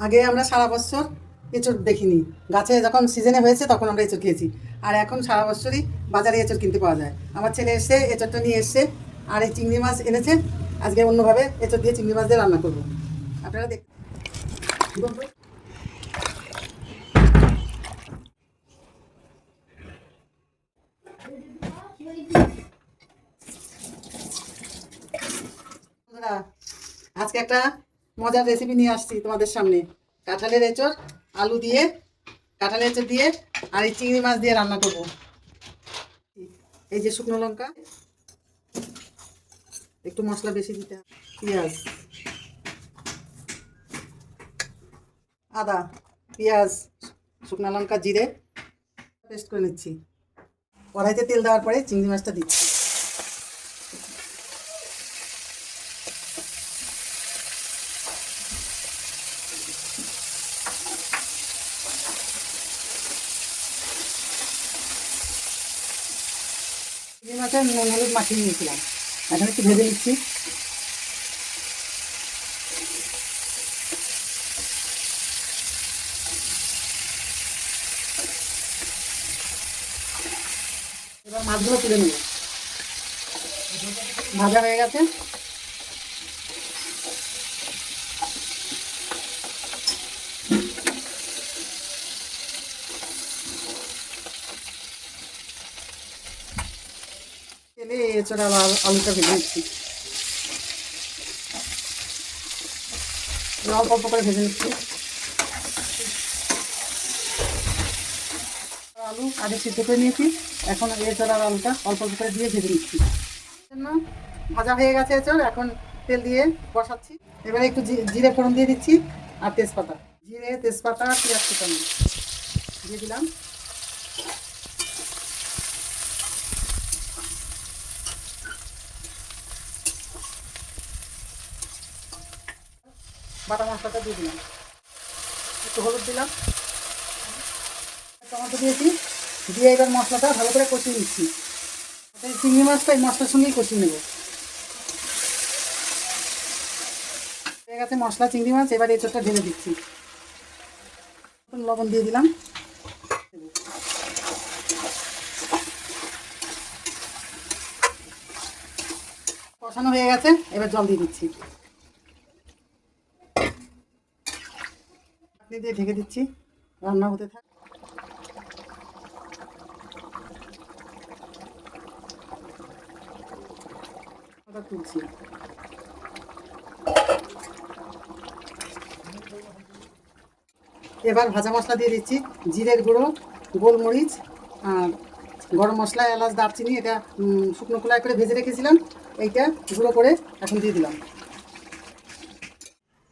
আগে আমরা সারা বছর এঁচড় দেখিনি, গাছে যখন সিজনে হয়েছে তখন আমরা এঁচড় খেয়েছি। আর এখন সারা বছরই বাজারে এঁচড় কিনতে পাওয়া যায়। আমার ছেলে এসে এঁচড়টা নিয়ে এসছে, আর এই চিংড়ি মাছ এনেছে। আজকে অন্যভাবে এঁচড় দিয়ে চিংড়ি মাছ দিয়ে রান্না করবো, আপনারা দেখ। বন্ধুরা, আজকে একটা মজার রেসিপি নিয়ে আসছি তোমাদের সামনে। কাঁঠালের এঁচড় আলু দিয়ে, কাঁঠালের এঁচড় দিয়ে আর এই চিংড়ি মাছ দিয়ে রান্না করব। এই যে শুকনো লঙ্কা, একটু মশলা বেশি দিতে হবে, পেঁয়াজ, আদা, পেঁয়াজ, শুকনো লঙ্কা, জিরে পেস্ট করে নিচ্ছি। কড়াইতে তেল দেওয়ার পরে চিংড়ি মাছটা দিচ্ছি। চিংড়ি মাছের নুন হলুদ মাখিয়ে নিয়েছিলাম, এখন একটু ভেজে নিচ্ছি। এবার মাছগুলো তুলে নেব, ভাজা হয়ে গেছে। তেলে এছাড়া আলুটা ভেজে নিচ্ছি, অল্প অল্প করে ভেজে নিচ্ছি। আলু আগে সিদ্ধ করে নিয়েছি, এখন এছাড়া আলুটা অল্প অল্প করে দিয়ে ভেজে নিচ্ছি। জন্য ভাজা হয়ে গেছে এছাড়া, এখন তেল দিয়ে বসাচ্ছি। এবারে একটু জিরে ফোড়ন দিয়ে দিচ্ছি, আর তেজপাতা, জিরে তেজপাতা পেঁয়াজ কুচানো দিয়ে দিলাম। বাটা মশলাটা দিয়ে দিলাম, একটু হলুদ দিলাম, টমেটো দিয়েছি, দিয়ে এবার মশলাটা ভালো করে কষিয়ে নিচ্ছি। চিংড়ি মাছটা এই মশলার সঙ্গেই কষিয়ে নেব। হয়ে গেছে মশলা চিংড়ি মাছ, এবার এঁচড়টা ঢেলে দিচ্ছি। লবণ দিয়ে দিলাম, কষানো হয়ে গেছে, এবার জল দিয়ে দিচ্ছি। দিয়ে ঢেকে দিচ্ছি, রান্না হতে থাক। তুলছি, এবার ভাজা মশলা দিয়ে দিচ্ছি, জিরের গুঁড়ো, গোলমরিচ, আর গরম মশলা, এলাচ, দারচিনি, এটা শুকনো খোলায় করে ভেজে রেখেছিলাম, এইটা গুঁড়ো করে এখন দিয়ে দিলাম।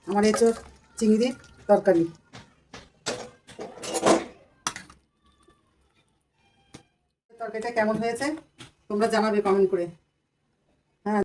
আমার এঁচড় চিংড়ির তরকারি। তরকারিটা কেমন হয়েছে তোমরা জানাবে কমেন্ট করে।